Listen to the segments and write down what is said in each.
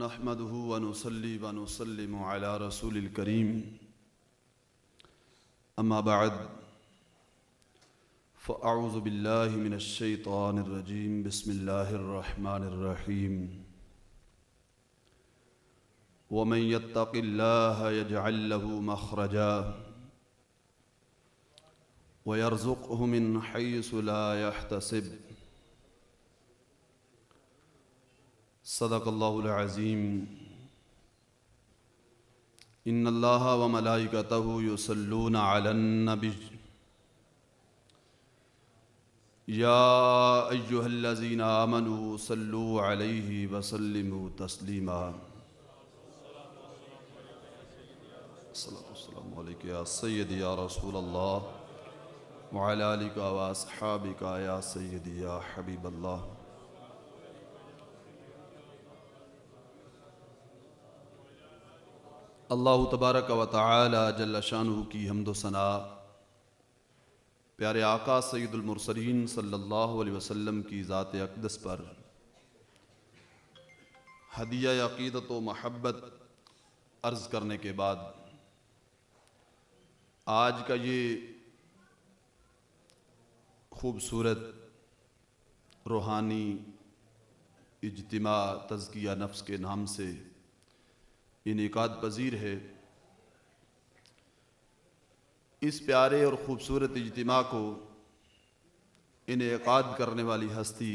نحمده ونصلي ونسلم على رسول الكريم اما بعد فاعوذ بالله من الشيطان الرجيم بسم الله الرحمن الرحيم ومن يتق الله يجعل له مخرجا ويرزقه من حيث لا يحتسب صدق اللہ العظیم ان اللہ وملائکتہ یصلون علی النبی یا ایہا الذین آمنوا صلوا علیہ وسلموا تسلیما الصلاۃ والسلام علیک یا سیدی یا رسول اللہ وعلی آلک واصحابک یا سیدی یا حبیب اللہ۔ اللہ تبارک و تعالی جل شانہ کی حمد و ثنا پیارے آقا سید المرسلین صلی اللہ علیہ وسلم کی ذات اقدس پر ہدیہ عقیدت و محبت عرض کرنے کے بعد آج کا یہ خوبصورت روحانی اجتماع تزکیہ نفس کے نام سے انعقاد پذیر ہے۔ اس پیارے اور خوبصورت اجتماع کو انعقاد کرنے والی ہستی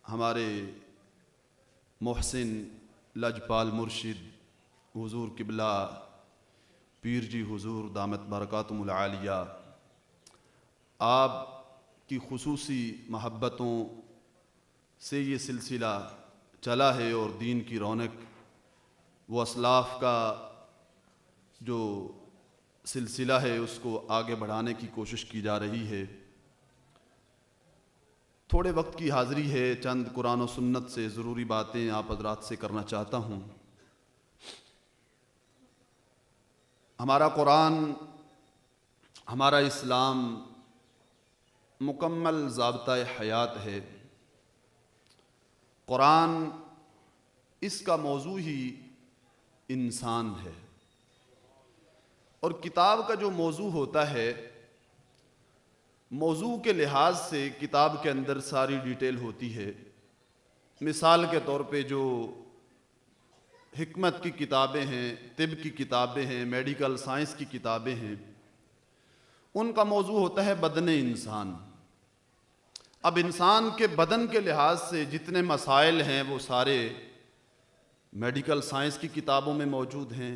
ہمارے محسن لجپال مرشد حضور قبلہ پیر جی حضور دامت برکاتہم العالیہ، آپ کی خصوصی محبتوں سے یہ سلسلہ چلا ہے اور دین کی رونق وہ اسلاف کا جو سلسلہ ہے اس کو آگے بڑھانے کی کوشش کی جا رہی ہے۔ تھوڑے وقت کی حاضری ہے، چند قرآن و سنت سے ضروری باتیں آپ حضرات سے کرنا چاہتا ہوں۔ ہمارا قرآن، ہمارا اسلام مکمل ضابطۂ حیات ہے۔ قرآن اس کا موضوع ہی انسان ہے، اور کتاب کا جو موضوع ہوتا ہے موضوع کے لحاظ سے کتاب کے اندر ساری ڈیٹیل ہوتی ہے۔ مثال کے طور پہ جو حکمت کی کتابیں ہیں، طب کی کتابیں ہیں، میڈیکل سائنس کی کتابیں ہیں، ان کا موضوع ہوتا ہے بدن انسان۔ اب انسان کے بدن کے لحاظ سے جتنے مسائل ہیں وہ سارے میڈیکل سائنس کی کتابوں میں موجود ہیں۔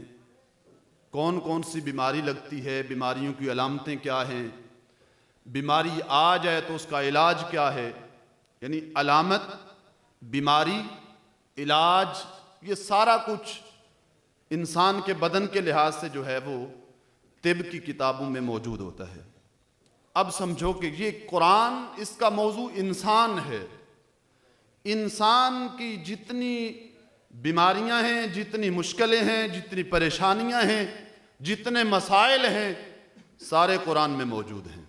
کون کون سی بیماری لگتی ہے، بیماریوں کی علامتیں کیا ہیں، بیماری آ جائے تو اس کا علاج کیا ہے، یعنی علامت، بیماری، علاج، یہ سارا کچھ انسان کے بدن کے لحاظ سے جو ہے وہ طب کی کتابوں میں موجود ہوتا ہے۔ اب سمجھو کہ یہ قرآن، اس کا موضوع انسان ہے۔ انسان کی جتنی بیماریاں ہیں، جتنی مشکلیں ہیں، جتنی پریشانیاں ہیں، جتنے مسائل ہیں، سارے قرآن میں موجود ہیں۔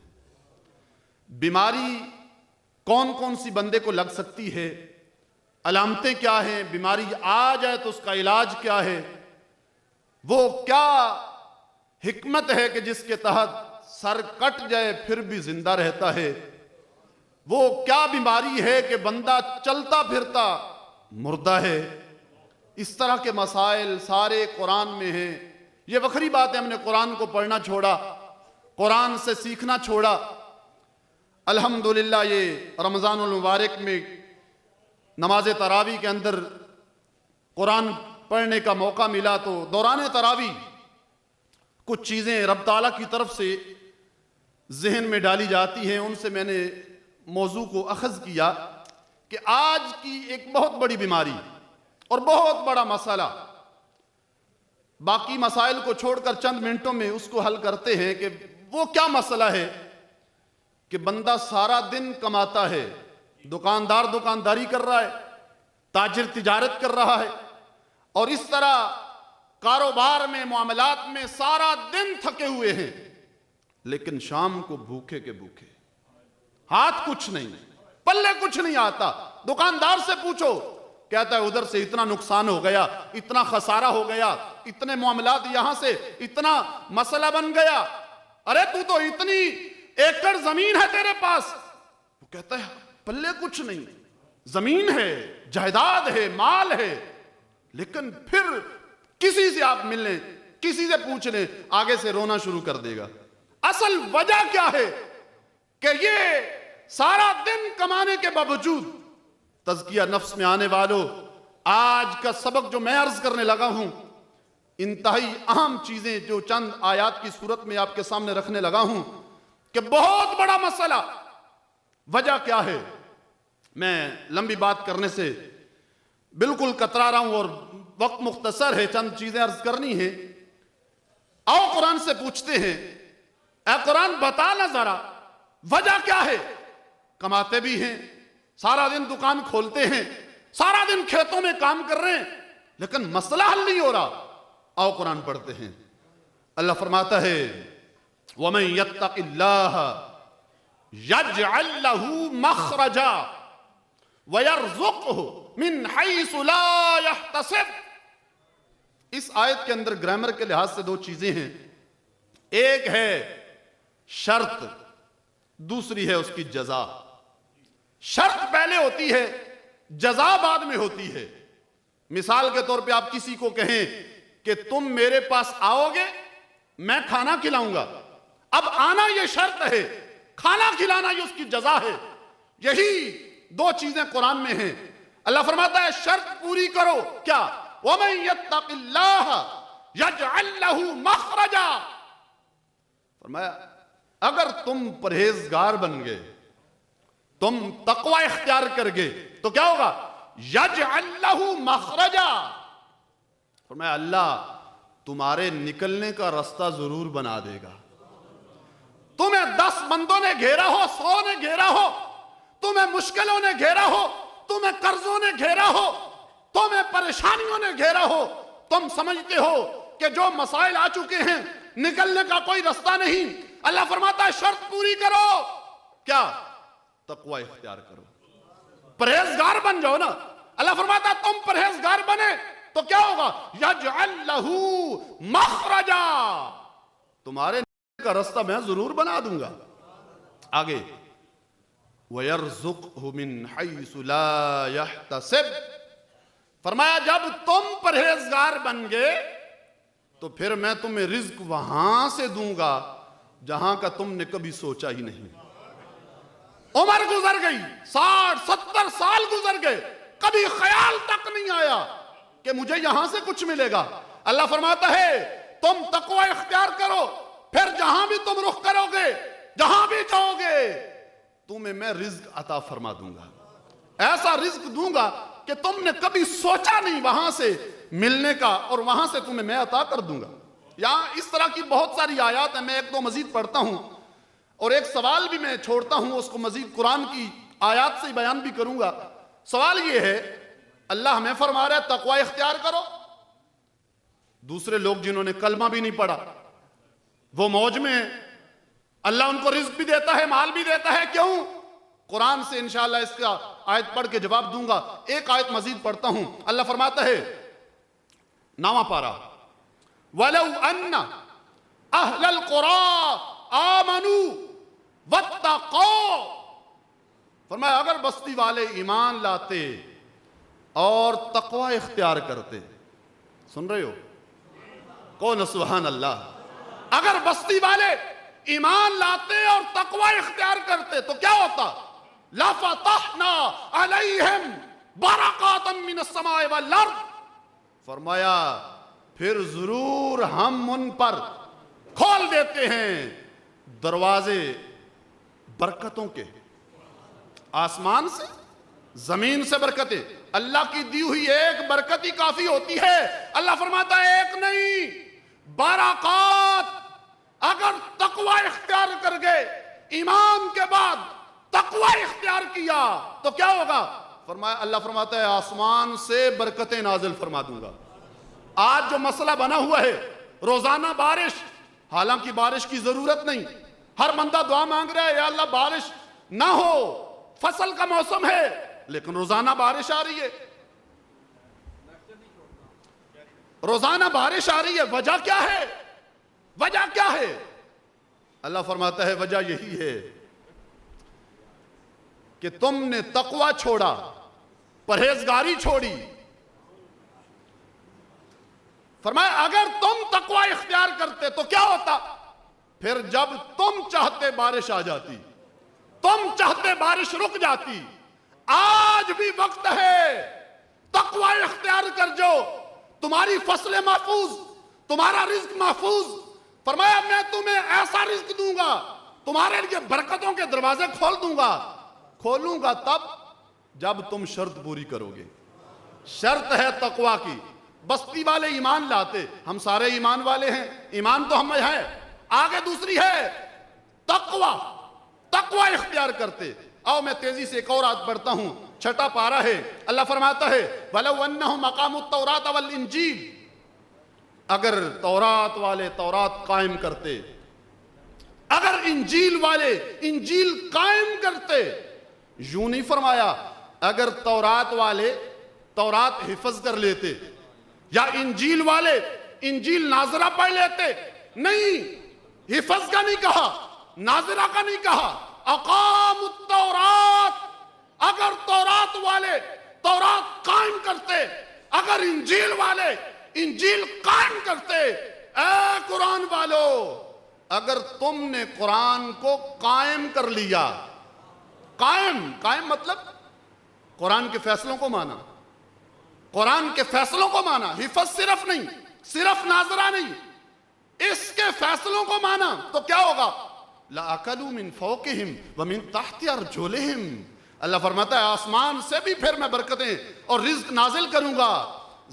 بیماری کون کون سی بندے کو لگ سکتی ہے، علامتیں کیا ہیں، بیماری آ جائے تو اس کا علاج کیا ہے، وہ کیا حکمت ہے کہ جس کے تحت سر کٹ جائے پھر بھی زندہ رہتا ہے، وہ کیا بیماری ہے کہ بندہ چلتا پھرتا مردہ ہے۔ اس طرح کے مسائل سارے قرآن میں ہیں۔ یہ وکھری بات ہے ہم نے قرآن کو پڑھنا چھوڑا، قرآن سے سیکھنا چھوڑا۔ الحمدللہ یہ رمضان المبارک میں نماز تراویح کے اندر قرآن پڑھنے کا موقع ملا تو دوران تراویح کچھ چیزیں رب تعالیٰ کی طرف سے ذہن میں ڈالی جاتی ہیں، ان سے میں نے موضوع کو اخذ کیا کہ آج کی ایک بہت بڑی بیماری اور بہت بڑا مسئلہ، باقی مسائل کو چھوڑ کر چند منٹوں میں اس کو حل کرتے ہیں کہ وہ کیا مسئلہ ہے کہ بندہ سارا دن کماتا ہے، دکاندار دکانداری کر رہا ہے، تاجر تجارت کر رہا ہے، اور اس طرح کاروبار میں، معاملات میں سارا دن تھکے ہوئے ہیں، لیکن شام کو بھوکے کے بھوکے، ہاتھ کچھ نہیں، پلے کچھ نہیں آتا۔ دکاندار سے پوچھو کہتا ہے ادھر سے اتنا نقصان ہو گیا، اتنا خسارہ ہو گیا، اتنے معاملات یہاں سے، اتنا مسئلہ بن گیا، ارے تو اتنی ایکڑ زمین ہے تیرے پاس. وہ کہتا ہے پلے کچھ نہیں، زمین ہے، جائیداد ہے، مال ہے، لیکن پھر کسی سے آپ مل لیں، کسی سے پوچھ لیں، آگے سے رونا شروع کر دے گا. اصل وجہ کیا ہے کہ یہ سارا دن کمانے کے باوجود، تزکیہ نفس میں آنے والوں، آج کا سبق جو میں عرض کرنے لگا ہوں، انتہائی اہم چیزیں جو چند آیات کی صورت میں آپ کے سامنے رکھنے لگا ہوں کہ بہت بڑا مسئلہ. وجہ کیا ہے؟ میں لمبی بات کرنے سے بالکل کترا رہا ہوں اور وقت مختصر ہے، چند چیزیں عرض کرنی ہیں. آؤ قرآن سے پوچھتے ہیں، اے قرآن بتا نہ ذرا وجہ کیا ہے؟ کماتے بھی ہیں، سارا دن دکان کھولتے ہیں، سارا دن کھیتوں میں کام کر رہے ہیں، لیکن مسئلہ حل نہیں ہو رہا. آؤ قرآن پڑھتے ہیں. اللہ فرماتا ہے وَمَن يَتَّقِ اللَّهَ يَجْعَلْ لَهُ مَخْرَجًا وَيَرْزُقْهُ مِنْ حَيْثُ لَا يَحْتَسِبُ. اس آیت کے اندر گرامر کے لحاظ سے دو چیزیں ہیں. ایک ہے شرط، دوسری ہے اس کی جزا. شرط پہلے ہوتی ہے، جزا بعد میں ہوتی ہے. مثال کے طور پہ آپ کسی کو کہیں کہ تم میرے پاس آؤ گے، میں کھانا کھلاؤں گا. اب آنا یہ شرط ہے، کھانا کھلانا یہ اس کی جزا ہے. یہی دو چیزیں قرآن میں ہیں. اللہ فرماتا ہے شرط پوری کرو. کیا؟ وَمَن يَتَّقِ اللَّهَ يَجْعَلْ لَهُ مَخْرَجًا. فرمایا اگر تم پرہیزگار بن گئے، تم تقوی اختیار کر گئے، تو کیا ہوگا؟ یجعل لہ مخرجا. فرمایا اللہ تمہارے نکلنے کا راستہ ضرور بنا دے گا. تمہیں 10 بندوں نے گھیرا ہو، 100 نے گھیرا ہو، تمہیں مشکلوں نے گھیرا ہو، تمہیں قرضوں نے گھیرا ہو، تمہیں پریشانیوں نے گھیرا ہو، تم سمجھتے ہو کہ جو مسائل آ چکے ہیں نکلنے کا کوئی راستہ نہیں. اللہ فرماتا ہے شرط پوری کرو. کیا؟ تقوی اختیار کرو، پرہیزگار بن جاؤ نا. اللہ فرماتا ہے تم پرہیزگار بنے تو کیا ہوگا؟ یجعل لہ مخرجا. تمہارے کا راستہ میں ضرور بنا دوں گا. آگے وَيَرْزُقْهُ مِنْ حَيْثُ لَا يَحْتَسِبُ. فرمایا جب تم پرہیزگار بن گئے تو پھر میں تمہیں رزق وہاں سے دوں گا جہاں کا تم نے کبھی سوچا ہی نہیں. عمر گزر گئی، 60-70 سال گزر گئے، کبھی خیال تک نہیں آیا کہ مجھے یہاں سے کچھ ملے گا. اللہ فرماتا ہے تم تقوی اختیار کرو، پھر جہاں بھی تم رخ کرو گے، جہاں بھی جاؤ گے، تمہیں میں رزق عطا فرما دوں گا. ایسا رزق دوں گا کہ تم نے کبھی سوچا نہیں وہاں سے ملنے کا، اور وہاں سے تمہیں میں عطا کر دوں گا. یہاں اس طرح کی بہت ساری آیات ہیں. میں ایک دو مزید پڑھتا ہوں اور ایک سوال بھی میں چھوڑتا ہوں، اس کو مزید قرآن کی آیات سے بیان بھی کروں گا. سوال یہ ہے، اللہ ہمیں فرما رہا ہے تقوی اختیار کرو. دوسرے لوگ جنہوں نے کلمہ بھی نہیں پڑھا وہ موج میں ہیں، اللہ ان کو رزق بھی دیتا ہے، مال بھی دیتا ہے. کیوں؟ قرآن سے انشاءاللہ اس کا آیت پڑھ کے جواب دوں گا. ایک آیت مزید پڑھتا ہوں. اللہ فرماتا ہے 9واں پارہ وَلَوْ أَنَّ أَهْلَ الْقُرَىٰ آمَنُوا وَاتَّقَوْا. فرمایا اگر بستی والے ایمان لاتے اور تقوی اختیار کرتے. سن رہے ہو؟ کون سبحان اللہ. اگر بستی والے ایمان لاتے اور تقوی اختیار کرتے تو کیا ہوتا؟ لَفَتَحْنَا عَلَيْهِمْ بَرَكَاتًا مِّنَ السَّمَاءِ وَالْأَرْضِ. فرمایا پھر ضرور ہم ان پر کھول دیتے ہیں دروازے برکتوں کے. آسمان سے، زمین سے برکتیں. اللہ کی دی ہوئی ایک برکت ہی کافی ہوتی ہے. اللہ فرماتا ہے ایک نہیں، برکات. اگر تقوی اختیار کر گئے، ایمان کے بعد تقوی اختیار کیا تو کیا ہوگا؟ فرمایا اللہ فرماتا ہے آسمان سے برکتیں نازل فرما دوں گا. آج جو مسئلہ بنا ہوا ہے روزانہ بارش، حالانکہ بارش کی ضرورت نہیں، ہر بندہ دعا مانگ رہا ہے یا اللہ بارش نہ ہو، فصل کا موسم ہے، لیکن روزانہ بارش آ رہی ہے. روزانہ بارش آ رہی ہے، وجہ کیا ہے؟ وجہ کیا ہے؟ اللہ فرماتا ہے وجہ یہی ہے کہ تم نے تقوی چھوڑا، پرہیزگاری چھوڑی۔ فرمایا اگر تم تقوی اختیار کرتے تو کیا ہوتا؟ پھر جب تم چاہتے بارش آ جاتی، تم چاہتے بارش رک جاتی۔ آج بھی وقت ہے، تقوی اختیار کر جو، تمہاری فصلیں محفوظ، تمہارا رزق محفوظ۔ فرمایا میں تمہیں ایسا رزق دوں گا، تمہارے لیے برکتوں کے دروازے کھولوں گا تب جب تم شرط پوری کرو گے۔ شرط ہے تقوی کی۔ بستی والے ایمان لاتے، ہم سارے ایمان والے ہیں، ایمان تو ہم ہیں، آگے دوسری ہے تقوی اختیار کرتے۔ آؤ میں تیزی سے ایک اور آیت پڑھتا ہوں، 6 پارہ ہے۔ اللہ فرماتا ہے وَلَوْ أَنَّهُمْ أَقَامُوا التَّوْرَاةَ وَالْإِنْجِيلَ، اگر تورات والے تورات قائم کرتے، اگر انجیل والے انجیل قائم کرتے، یوں نہیں فرمایا اگر تورات والے تورات حفظ کر لیتے یا انجیل والے انجیل ناظرہ پڑھ لیتے، نہیں، حفظ کا نہیں کہا، ناظرہ کا نہیں کہا، اقام التورات، اگر تورات والے تورات قائم کرتے، اگر انجیل والے انجیل قائم کرتے۔ اے قرآن والو، اگر تم نے قرآن کو قائم کر لیا، قائم مطلب قرآن کے فیصلوں کو مانا، قرآن کے فیصلوں کو مانا، حفظ صرف نہیں، صرف ناظرہ نہیں، اس کے فیصلوں کو مانا، تو کیا ہوگا؟ لَأَكَلُوا مِن فَوْقِهِمْ وَمِن تَحْتِ أَرْجُلِهِمْ۔ اللہ فرماتا ہے آسمان سے بھی پھر میں برکتیں اور رزق نازل کروں گا،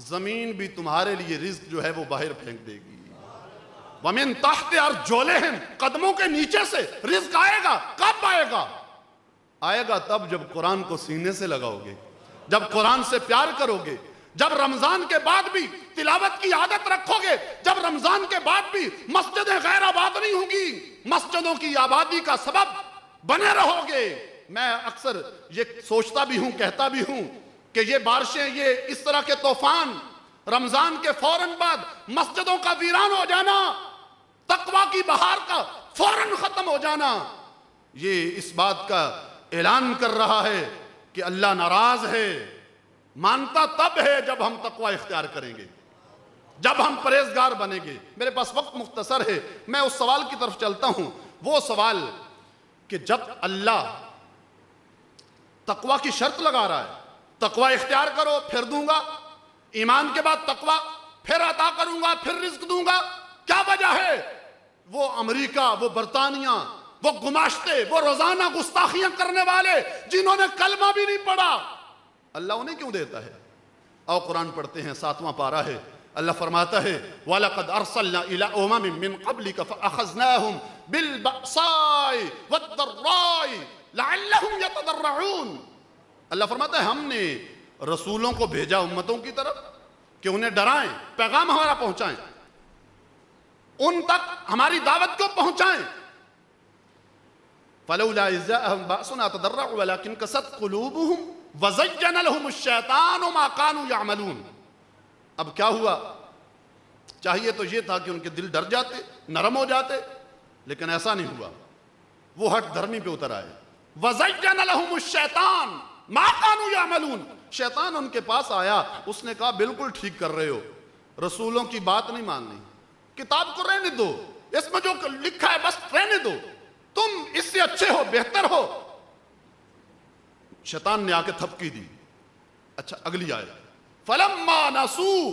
زمین بھی تمہارے لیے رزق جو ہے وہ باہر پھینک دے گی۔ وَمِن تَحْتِ أَرْجُلِهِمْ، قدموں کے نیچے سے رزق آئے گا۔ کب آئے گا؟ آئے گا تب جب قرآن کو سینے سے لگاؤ گے، جب قرآن سے پیار کرو گے، جب رمضان کے بعد بھی تلاوت کی عادت رکھو گے، جب رمضان کے بعد بھی مسجدیں غیر آباد نہیں ہوں گی، مسجدوں کی آبادی کا سبب بنے رہو گے۔ میں اکثر یہ سوچتا بھی ہوں، کہتا بھی ہوں کہ یہ بارشیں، یہ اس طرح کے طوفان، رمضان کے فوراً بعد مسجدوں کا ویران ہو جانا، تقوی کی بہار کا فوراً ختم ہو جانا، یہ اس بات کا اعلان کر رہا ہے کہ اللہ ناراض ہے۔ مانتا تب ہے جب ہم تقوی اختیار کریں گے، جب ہم پرہیزگار بنیں گے۔ میرے پاس وقت مختصر ہے، میں اس سوال کی طرف چلتا ہوں، وہ سوال کہ جب اللہ تقوی کی شرط لگا رہا ہے، تقوی اختیار کرو پھر دوں گا، ایمان کے بعد تقوی پھر عطا کروں گا، پھر رزق دوں گا، کیا وجہ ہے؟ وہ امریکہ، وہ برطانیہ، وہ گماشتے، وہ روزانہ گستاخیاں کرنے والے جنہوں نے کلمہ بھی نہیں پڑھا، اللہ انہیں کیوں دیتا ہے؟ آؤ قرآن پڑھتے ہیں، 7واں پارہ ہے۔ اللہ فرماتا ہے وَلَقَدْ أَرْسَلْنَا إِلَىٰ أُمَمٍ مِّن قَبْلِكَ فَأَخَذْنَاهُمْ بِالْبَأْسَاءِ وَالضَّرَّاءِ لَعَلَّهُمْ يَتَضَرَّعُونَ۔ اللہ فرماتا ہے ہم نے رسولوں کو بھیجا امتوں کی طرف کہ انہیں ڈرائیں، پیغام ہمارا پہنچائیں، ان تک ہماری دعوت کو پہنچائیں۔ فَلَوْلَا إِذْ جَاءَهُمْ بَأْسُنَا تَضَرَّعُوا وَلَكِنْ قَسَتْ قُلُوبُهُمْ وَزَيَّنَ لَهُمُ الشَّيْطَانُ مَا كَانُوا يَعْمَلُونَ۔ اب کیا ہوا؟ چاہیے تو یہ تھا کہ ان کے دل ڈر جاتے، نرم ہو جاتے، لیکن ایسا نہیں ہوا، وہ ہٹ دھرمی پہ اتر آئے۔ وَزَيَّنَ لَهُمُ الشَّيْطَانُ مَا كَانُوا يَعْمَلُونَ۔ شیطان ان کے پاس آیا، اس نے کہا بالکل ٹھیک کر رہے ہو، رسولوں کی بات نہیں ماننی، کتاب کو رہنے دو، اس میں جو لکھا ہے بس رہنے دو، تم اس سے اچھے ہو، بہتر ہو۔ شیطان نے آ کے تھپکی دی۔ اچھا اگلی آیت، فَلَمَّا نَسُوا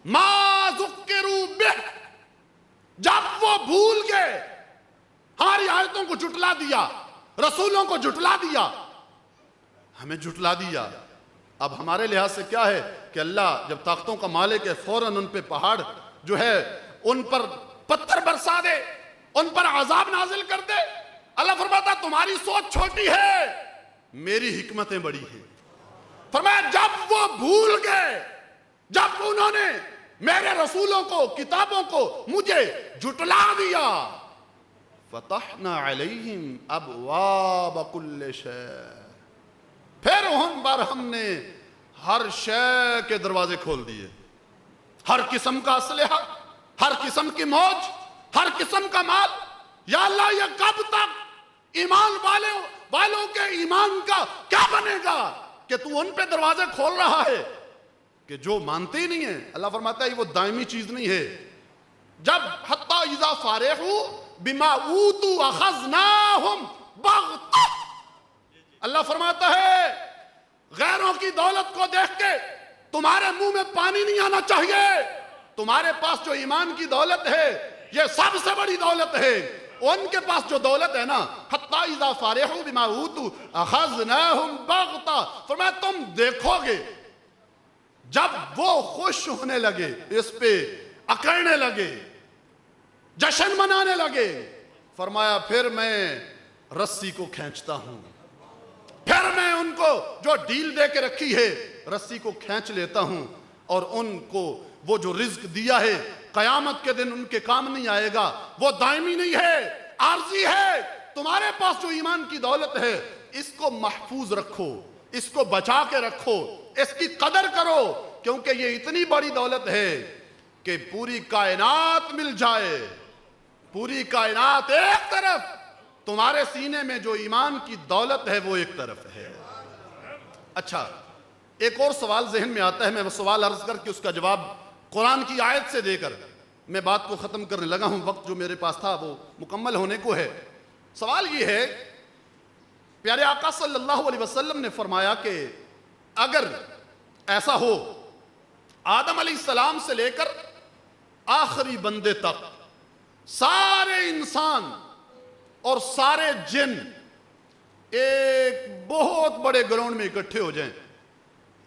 مَا ذُكِّرُوا بِهِ، جب وہ بھول گئے، ہماری آیتوں کو جھٹلا دیا، رسولوں کو جھٹلا دیا، ہمیں جھٹلا دیا۔ اب ہمارے لحاظ سے کیا ہے کہ اللہ جب طاقتوں کا مالک ہے فوراً ان پہ پہاڑ جو ہے ان پر پتھر برسا دے، ان پر عذاب نازل کر دے۔ اللہ فرماتا تمہاری سوچ چھوٹی ہے، میری حکمتیں بڑی ہیں۔ فرمایا جب وہ بھول گئے، جب انہوں نے میرے رسولوں کو، کتابوں کو، مجھے جھٹلا دیا، فتحنا علیہم ابواب کل شیء، پھر ان پر ہم نے ہر شے کے دروازے کھول دیے۔ ہر قسم کا اسلحہ، ہر قسم کی موج، ہر قسم کا مال. یا اللہ یہ کب تک ایمان والوں کے ایمان کا کیا بنے گا کہ تو ان پہ دروازے کھول رہا ہے کہ جو مانتے ہی نہیں ہیں. اللہ فرماتا ہے وہ دائمی چیز نہیں ہے. جب حتی اذا فارغوا بما اوتوا اخذناہم بغتہ، اللہ فرماتا ہے غیروں کی دولت کو دیکھ کے تمہارے منہ میں پانی نہیں آنا چاہیے. تمہارے پاس جو ایمان کی دولت ہے یہ سب سے بڑی دولت ہے. ان کے پاس جو دولت ہے نا، حتی اذا فارغوا بما اوتوا اخذناہم بغتہ، فرمایا تم دیکھو گے جب وہ خوش ہونے لگے، اس پہ اکڑنے لگے، جشن منانے لگے، فرمایا پھر میں رسی کو کھینچتا ہوں، پھر میں ان کو جو ڈیل دے کے رکھی ہے رسی کو کھینچ لیتا ہوں، اور ان کو وہ جو رزق دیا ہے قیامت کے دن ان کے کام نہیں آئے گا. وہ دائمی نہیں ہے، عارضی ہے. تمہارے پاس جو ایمان کی دولت ہے اس کو محفوظ رکھو، اس کو بچا کے رکھو، اس کی قدر کرو، کیونکہ یہ اتنی بڑی دولت ہے کہ پوری کائنات مل جائے، پوری کائنات ایک طرف، تمہارے سینے میں جو ایمان کی دولت ہے وہ ایک طرف ہے. اچھا، ایک اور سوال ذہن میں آتا ہے، میں وہ سوال عرض کر کے اس کا جواب قرآن کی آیت سے دے کر میں بات کو ختم کرنے لگا ہوں. وقت جو میرے پاس تھا وہ مکمل ہونے کو ہے. سوال یہ ہے، پیارے آقا صلی اللہ علیہ وسلم نے فرمایا کہ اگر ایسا ہو آدم علیہ السلام سے لے کر آخری بندے تک سارے انسان اور سارے جن ایک بہت بڑے گراؤنڈ میں اکٹھے ہو جائیں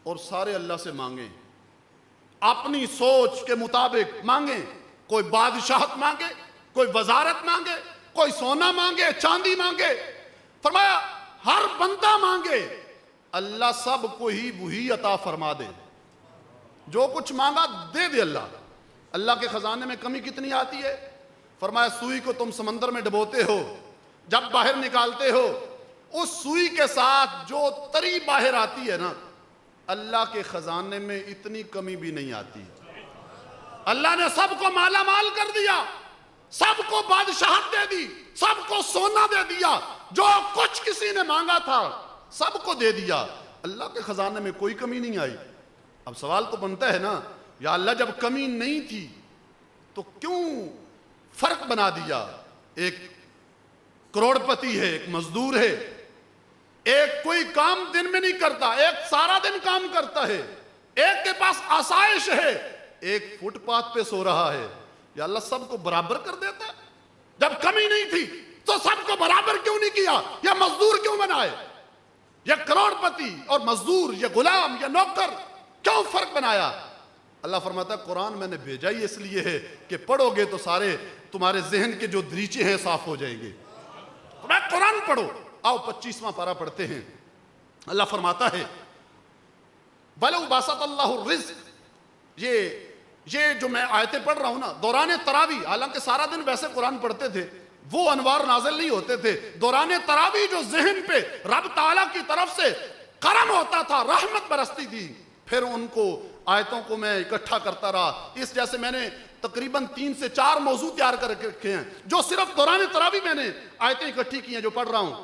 اور سارے اللہ سے مانگیں، اپنی سوچ کے مطابق مانگیں، کوئی بادشاہت مانگے، کوئی وزارت مانگے، کوئی سونا مانگے، چاندی مانگے، فرمایا ہر بندہ مانگے، اللہ سب کو ہی وہی عطا فرما دے. جو کچھ مانگا دے دے اللہ. اللہ کے خزانے میں کمی کتنی آتی ہے؟ فرمایا سوئی کو تم سمندر میں ڈبوتے ہو، جب باہر نکالتے ہو اس سوئی کے ساتھ جو تری باہر آتی ہے نا، اللہ کے خزانے میں اتنی کمی بھی نہیں آتی. اللہ نے سب کو مالا مال کر دیا، سب کو بادشاہت دے دی، سب کو سونا دے دیا، جو کچھ کسی نے مانگا تھا سب کو دے دیا. اللہ کے خزانے میں کوئی کمی نہیں آئی. اب سوال تو بنتا ہے نا، یا اللہ جب کمی نہیں تھی تو کیوں فرق بنا دیا؟ ایک کروڑ پتی ہے، ایک مزدور ہے، ایک کوئی کام دن میں نہیں کرتا، ایک سارا دن کام کرتا ہے، ایک کے پاس آسائش ہے، ایک فٹ پاتھ پہ سو رہا ہے. یا اللہ سب کو برابر کر دیتا ہے؟ جب کمی نہیں تھی تو سب کو برابر کیوں نہیں کیا؟ یہ مزدور کیوں بنائے؟ یہ کروڑ پتی اور مزدور، یہ غلام، یہ نوکر، کیوں فرق بنایا؟ اللہ فرماتا ہے قرآن میں نے بھیجا ہی اس لیے ہے کہ پڑھو گے تو سارے تمہارے ذہن کے جو دریچے ہیں صاف ہو جائیں گے. قرآن پڑھو. آؤ 25واں پارہ پڑھتے ہیں. اللہ فرماتا ہے وَلَوْ بَاسَطَ اللَّهُ الرِّزْقَ. یہ جو میں آیتیں پڑھ رہا ہوں نا، دوران تراویح، حالانکہ سارا دن ویسے قرآن پڑھتے تھے، وہ انوار نازل نہیں ہوتے تھے. دوران تراویح جو ذہن پہ رب تعالیٰ کی طرف سے کرم ہوتا تھا، رحمت برستی تھی، پھر ان کو آیتوں کو میں اکٹھا کرتا رہا. اس جیسے میں نے تقریباً 3 سے 4 موضوع تیار کر رکھے ہیں جو صرف دوران تراویح میں نے آیتیں اکٹھی کی ہیں جو پڑھ رہا ہوں.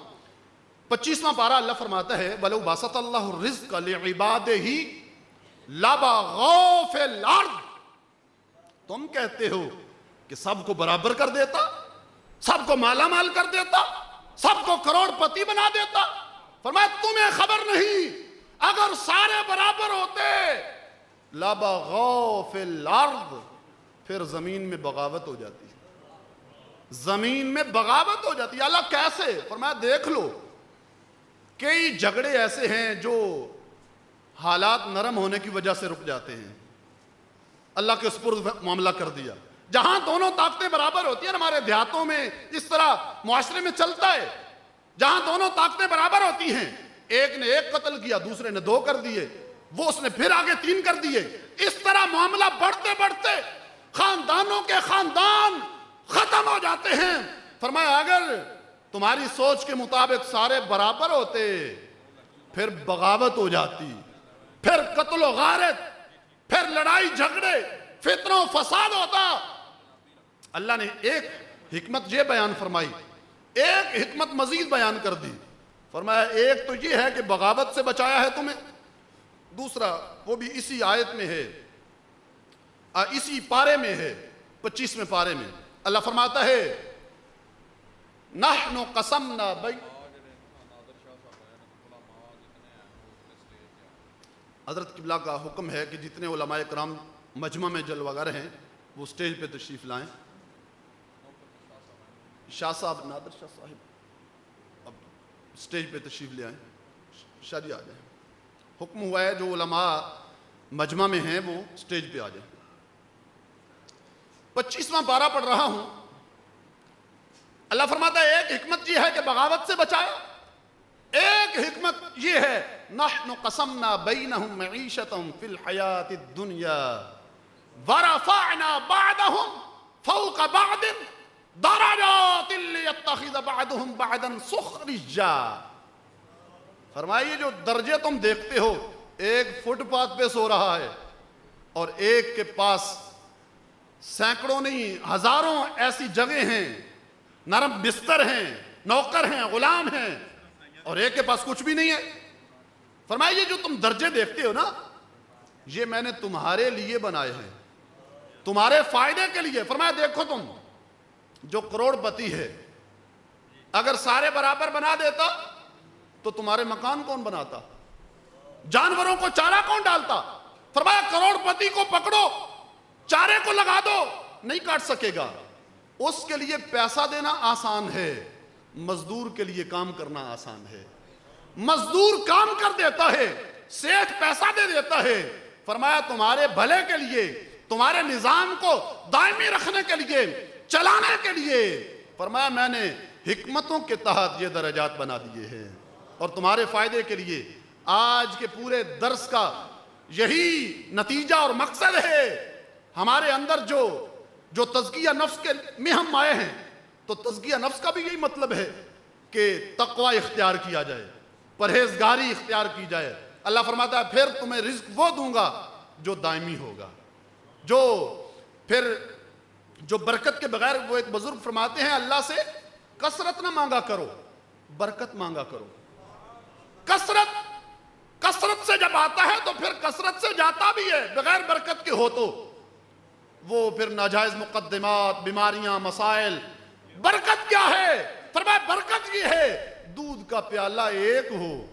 25واں پارہ اللہ فرماتا ہے وَلَوْ بَاسَطَ اللَّهُ الرِّزْقَ لِعِبَادِهِ لَبَغَوْا فِي الْأَرْضِ. تم کہتے ہو کہ سب کو برابر کر دیتا، سب کو مالا مال کر دیتا، سب کو کروڑ پتی بنا دیتا. فرمایا تمہیں خبر نہیں، اگر سارے برابر ہوتے لَبَغَوْا فِي الْأَرْضِ، پھر زمین میں بغاوت ہو جاتی، زمین میں بغاوت ہو جاتی. اللہ کیسے؟ فرمایا دیکھ لو، کئی جھگڑے ایسے ہیں جو حالات نرم ہونے کی وجہ سے رک جاتے ہیں. اللہ کے سپرد معاملہ کر دیا. جہاں دونوں طاقتیں برابر ہوتی ہیں، ہمارے دیہاتوں میں اس طرح معاشرے میں چلتا ہے، جہاں دونوں طاقتیں برابر ہوتی ہیں، ایک نے 1 قتل کیا، دوسرے نے 2 کر دیے، وہ اس نے پھر آگے 3 کر دیے. اس طرح معاملہ بڑھتے بڑھتے خاندانوں کے خاندان ختم ہو جاتے ہیں. فرمایا اگر تمہاری سوچ کے مطابق سارے برابر ہوتے پھر بغاوت ہو جاتی، پھر قتل و غارت، پھر لڑائی جھگڑے، فتنہ و فساد ہوتا۔ اللہ نے ایک حکمت یہ بیان فرمائی، ایک حکمت مزید بیان کر دی، فرمایا ایک تو یہ ہے کہ بغاوت سے بچایا ہے تمہیں، دوسرا وہ بھی اسی آیت میں ہے، اسی پارے میں ہے، 25ویں پارے میں اللہ فرماتا ہے نحن قسمنا بین، حضرت قبلہ کا حکم ہے کہ جتنے علماء کرام مجمع میں جلوہ گر ہیں وہ سٹیج پہ تشریف لائیں۔ شاہ صاحب، نادر شاہ صاحب اب سٹیج پہ تشریف لے آئیں، شاہ جی آ جائیں۔ حکم ہوا ہے جو علماء مجمع میں ہیں وہ سٹیج پہ آ جائیں۔ 25واں پارہ پڑھ رہا ہوں، اللہ فرماتا ہے ایک حکمت یہ ہے کہ بغاوت سے بچایا، ایک حکمت یہ ہے نحن قسمنا بینہم معیشتہم فی الحیات الدنیا ورفعنا بعدہم فوق بعد درجات لیتخذ بعدہم بعدا سخرجا۔ فرمائیے جو درجے تم دیکھتے ہو، ایک فٹ پاتھ پہ سو رہا ہے اور ایک کے پاس سینکڑوں نہیں ہزاروں ایسی جگہ ہیں، نرم بستر ہیں، نوکر ہیں، غلام ہیں، اور ایک کے پاس کچھ بھی نہیں ہے۔ فرمائیے جو تم درجے دیکھتے ہو نا، یہ میں نے تمہارے لیے بنائے ہیں، تمہارے فائدے کے لیے۔ فرمایا دیکھو تم جو کروڑ پتی ہے اگر سارے برابر بنا دیتا تو تمہارے مکان کون بناتا، جانوروں کو چارہ کون ڈالتا؟ فرمایا کروڑ پتی کو پکڑو، چارے کو لگا دو، نہیں کاٹ سکے گا۔ اس کے لیے پیسہ دینا آسان ہے، مزدور کے لیے کام کرنا آسان ہے۔ مزدور کام کر دیتا ہے، سیٹھ پیسہ دے دیتا ہے۔ فرمایا تمہارے بھلے کے لیے، تمہارے نظام کو دائمی رکھنے کے لیے، چلانے کے لیے، فرمایا میں نے حکمتوں کے تحت یہ درجات بنا دیے ہیں اور تمہارے فائدے کے لیے۔ آج کے پورے درس کا یہی نتیجہ اور مقصد ہے۔ ہمارے اندر جو تزکیہ نفس کے میں ہم آئے ہیں، تو تزکیہ نفس کا بھی یہی مطلب ہے کہ تقوی اختیار کیا جائے، پرہیزگاری اختیار کی جائے۔ اللہ فرماتا ہے پھر تمہیں رزق وہ دوں گا جو دائمی ہوگا، جو برکت کے بغیر، وہ ایک بزرگ فرماتے ہیں اللہ سے کثرت نہ مانگا کرو، برکت مانگا کرو۔ کثرت سے جب آتا ہے تو پھر کثرت سے جاتا بھی ہے، بغیر برکت کے ہو تو وہ پھر ناجائز مقدمات، بیماریاں، مسائل۔ برکت کیا ہے؟ فرمایا برکت یہ ہے دودھ کا پیالہ ایک ہو،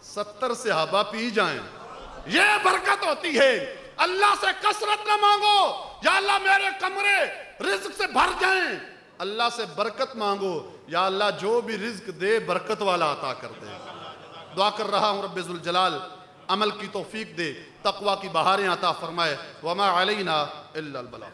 70 صحابہ پی جائیں، یہ برکت ہوتی ہے۔ اللہ سے کثرت نہ مانگو یا اللہ میرے کمرے رزق سے بھر جائیں، اللہ سے برکت مانگو یا اللہ جو بھی رزق دے برکت والا عطا کر دے۔ دعا کر رہا ہوں رب ذوالجلال عمل کی توفیق دے، تقوی کی بہاریں عطا فرمائے۔ وما علینا الا البلاغ۔